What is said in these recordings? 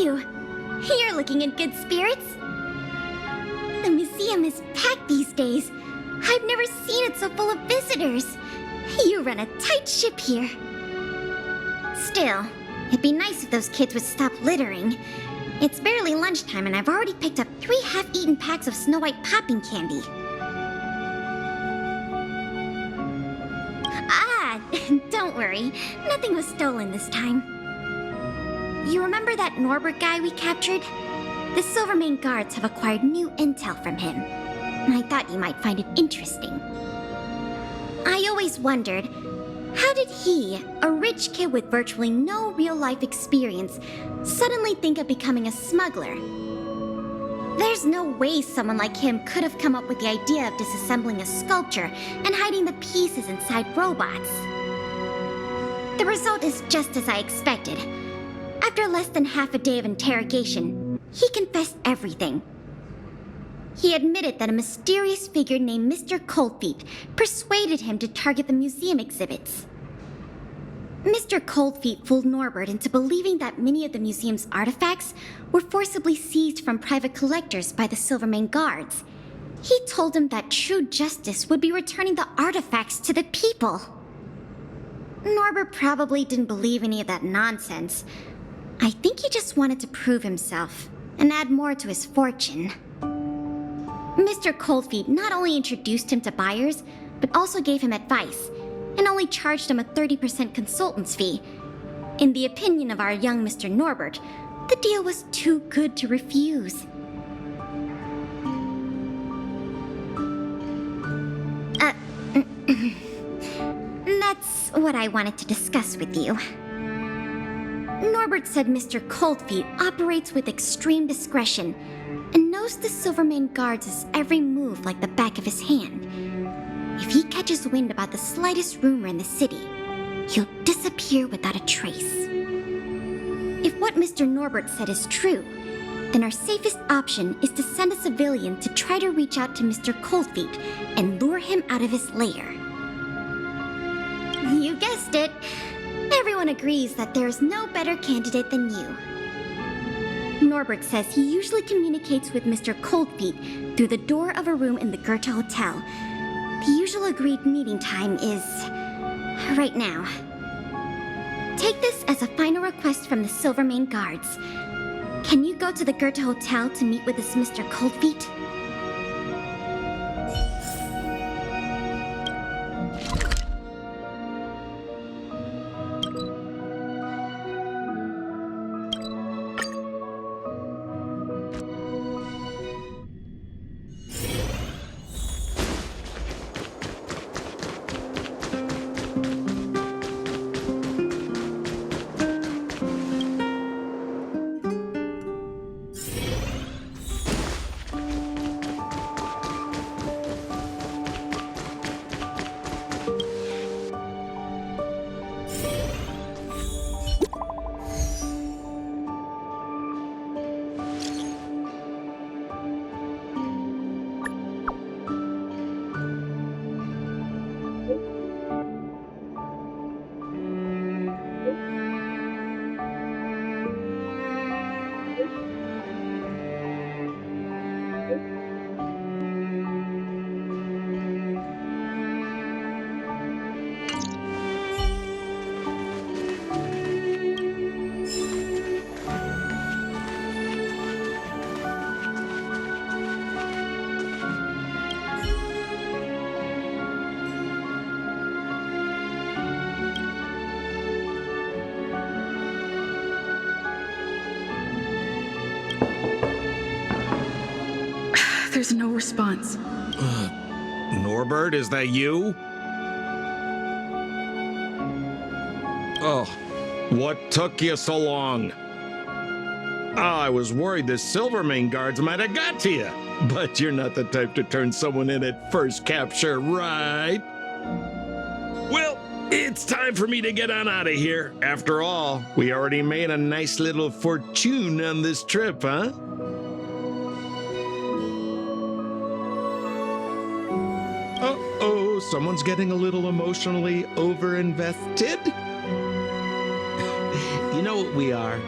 Phew, you're looking in good spirits. The museum is packed these days. I've never seen it so full of visitors. You run a tight ship here. Still, it'd be nice if those kids would stop littering. It's barely lunchtime and I've already picked up 3 half-eaten packs of Snow White popping candy. Ah, don't worry. Nothing was stolen this time. You remember that Norbert guy we captured? The Silvermane guards have acquired new intel from him. I thought you might find it interesting. I always wondered, how did he, a rich kid with virtually no real-life experience, suddenly think of becoming a smuggler? There's no way someone like him could have come up with the idea of disassembling a sculpture and hiding the pieces inside robots. The result is just as I expected. After less than half a day of interrogation, he confessed everything. He admitted that a mysterious figure named Mr. Coldfeet persuaded him to target the museum exhibits. Mr. Coldfeet fooled Norbert into believing that many of the museum's artifacts were forcibly seized from private collectors by the Silvermane guards. He told him that true justice would be returning the artifacts to the people. Norbert probably didn't believe any of that nonsense. I think he just wanted to prove himself and add more to his fortune. Mr. Coldfeet not only introduced him to buyers, but also gave him advice, and only charged him a 30% consultant's fee. In the opinion of our young Mr. Norbert, the deal was too good to refuse. That's what I wanted to discuss with you. Norbert said Mr. Coldfeet operates with extreme discretion and knows the Silvermane guards' every move like the back of his hand. If he catches wind about the slightest rumor in the city, he'll disappear without a trace. If what Mr. Norbert said is true, then our safest option is to send a civilian to try to reach out to Mr. Coldfeet and lure him out of his lair. You guessed it. Everyone agrees that there is no better candidate than you. Norbert says he usually communicates with Mr. Coldfeet through the door of a room in the Goethe Hotel. The usual agreed meeting time is right now. Take this as a final request from the Silvermane guards. Can you go to the Goethe Hotel to meet with this Mr. Coldfeet? There's no response. Norbert, is that you? Oh, what took you so long? I was worried the Silvermane guards might have got to you, but you're not the type to turn someone in at first capture, right? Well, it's time for me to get on out of here. After all, we already made a nice little fortune on this trip, huh? Uh-oh, someone's getting a little emotionally overinvested. You know what we are?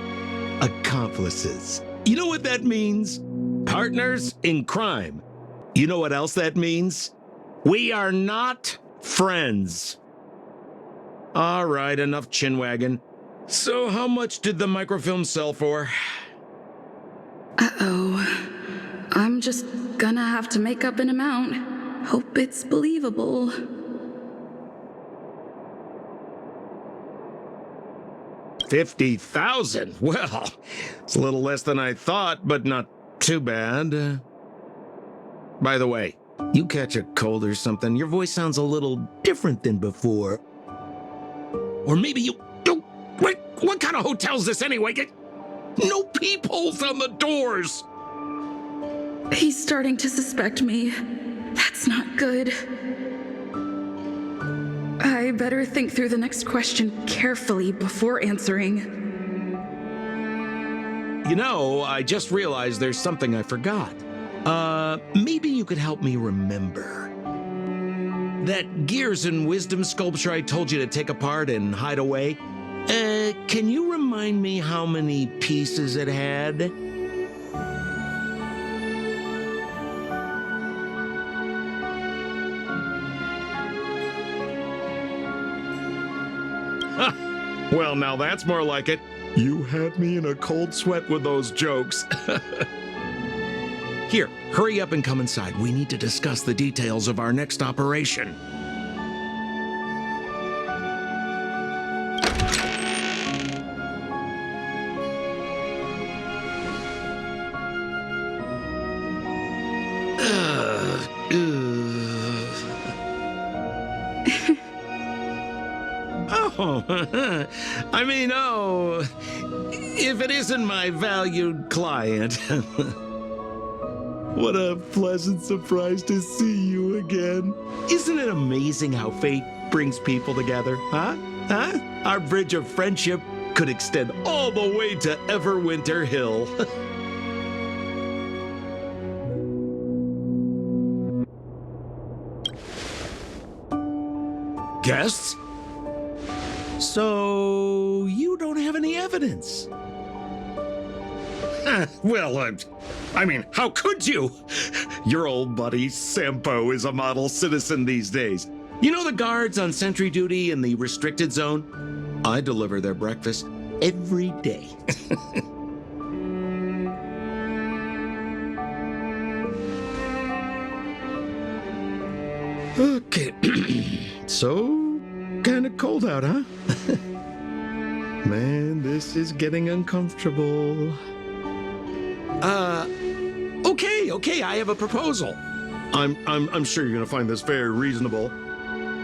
accomplices. You know what that means? Partners in crime. You know what else that means? We are not friends. All right, enough chinwagging. So how much did the microfilm sell for? Uh-oh. I'm just gonna have to make up an amount. Hope it's believable. $50,000? Well, it's a little less than I thought, but not too bad. By the way, you catch a cold or something, your voice sounds a little different than before. Or maybe you... What kind of hotel's this anyway? No peepholes on the doors! He's starting to suspect me. That's not good. I better think through the next question carefully before answering. You know, I just realized there's something I forgot. Maybe you could help me remember. That Gears and Wisdom sculpture I told you to take apart and hide away, can you remind me how many pieces it had? Well, now that's more like it. You had me in a cold sweat with those jokes. Here, hurry up and come inside. We need to discuss the details of our next operation. If it isn't my valued client. What a pleasant surprise to see you again. Isn't it amazing how fate brings people together, huh? Our bridge of friendship could extend all the way to Everwinter Hill. Guests? So, you don't have any evidence? Well, I mean, how could you? Your old buddy Sampo is a model citizen these days. You know the guards on sentry duty in the restricted zone? I deliver their breakfast every day. Okay, so kind of cold out, huh? Man, this is getting uncomfortable. Okay, I have a proposal. I'm sure you're gonna find this very reasonable.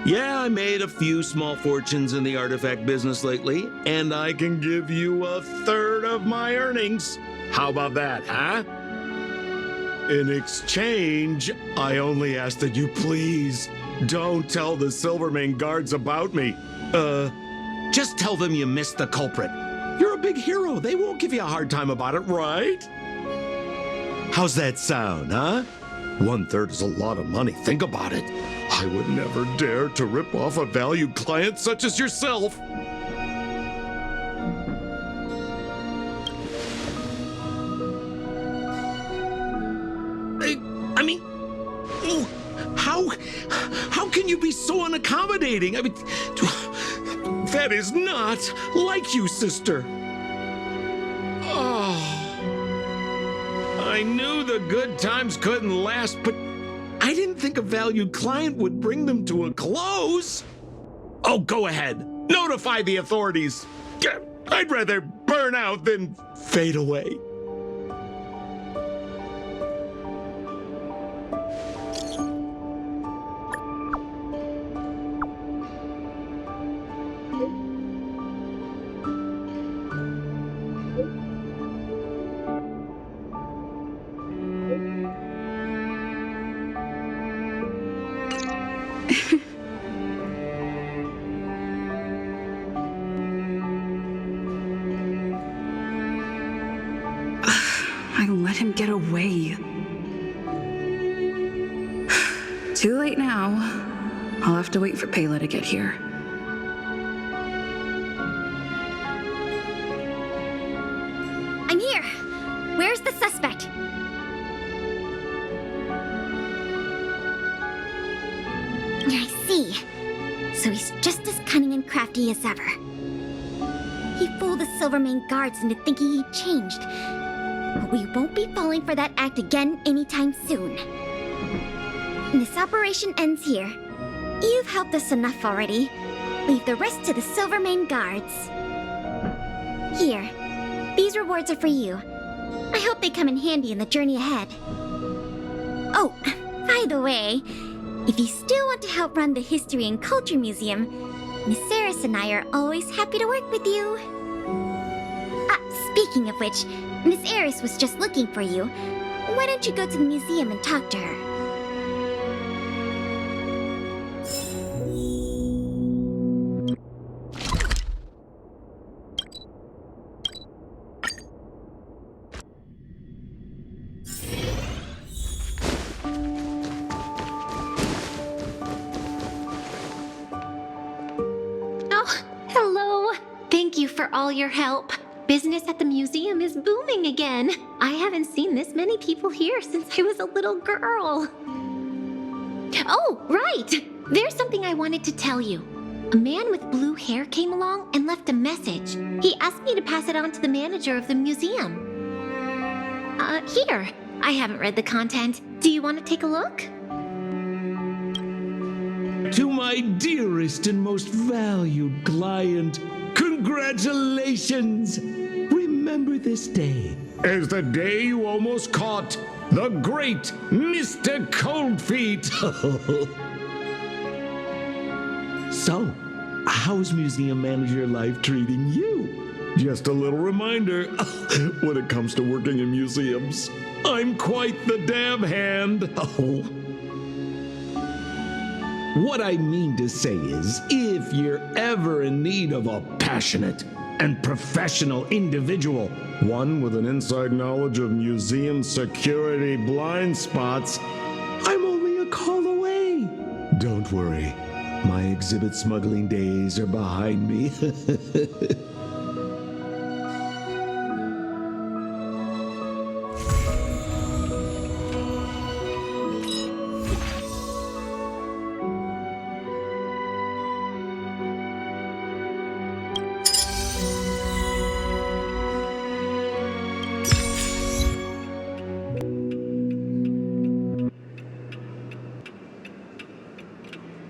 Yeah, I made a few small fortunes in the artifact business lately, and I can give you a third of my earnings. How about that, huh? In exchange, I only ask that you please don't tell the Silvermane guards about me. Just tell them you missed the culprit. You're a big hero. They won't give you a hard time about it, right? How's that sound, huh? 1/3 is a lot of money. Think about it. I would never dare to rip off a valued client such as yourself. I mean, how can you be so unaccommodating? I mean, that is not like you, sister. Oh, I knew the good times couldn't last, but I didn't think a valued client would bring them to a close. Oh, go ahead. Notify the authorities. I'd rather burn out than fade away. I let him get away. Too late now. I'll have to wait for Pela to get here. me. So he's just as cunning and crafty as ever. He fooled the Silvermane guards into thinking he'd changed. But we won't be falling for that act again anytime soon. This operation ends here. You've helped us enough already. Leave the rest to the Silvermane guards. Here, these rewards are for you. I hope they come in handy in the journey ahead. Oh, by the way, if you still want to help run the History and Culture Museum, Miss Saris and I are always happy to work with you. Speaking of which, Miss Eris was just looking for you. Why don't you go to the museum and talk to her? Oh, hello. Thank you for all your help. Business at the museum is booming again. I haven't seen this many people here since I was a little girl. Oh, right! There's something I wanted to tell you. A man with blue hair came along and left a message. He asked me to pass it on to the manager of the museum. Here. I haven't read the content. Do you want to take a look? To my dearest and most valued client, congratulations! Remember this day As the day you almost caught the great Mr. Coldfeet. So, how's museum manager life treating you? Just a little reminder, when it comes to working in museums, I'm quite the dab hand. Oh. What I mean to say is, if you're ever in need of a passionate and professional individual, One with an inside knowledge of museum security blind spots. I'm only a call away. Don't worry, my exhibit smuggling days are behind me.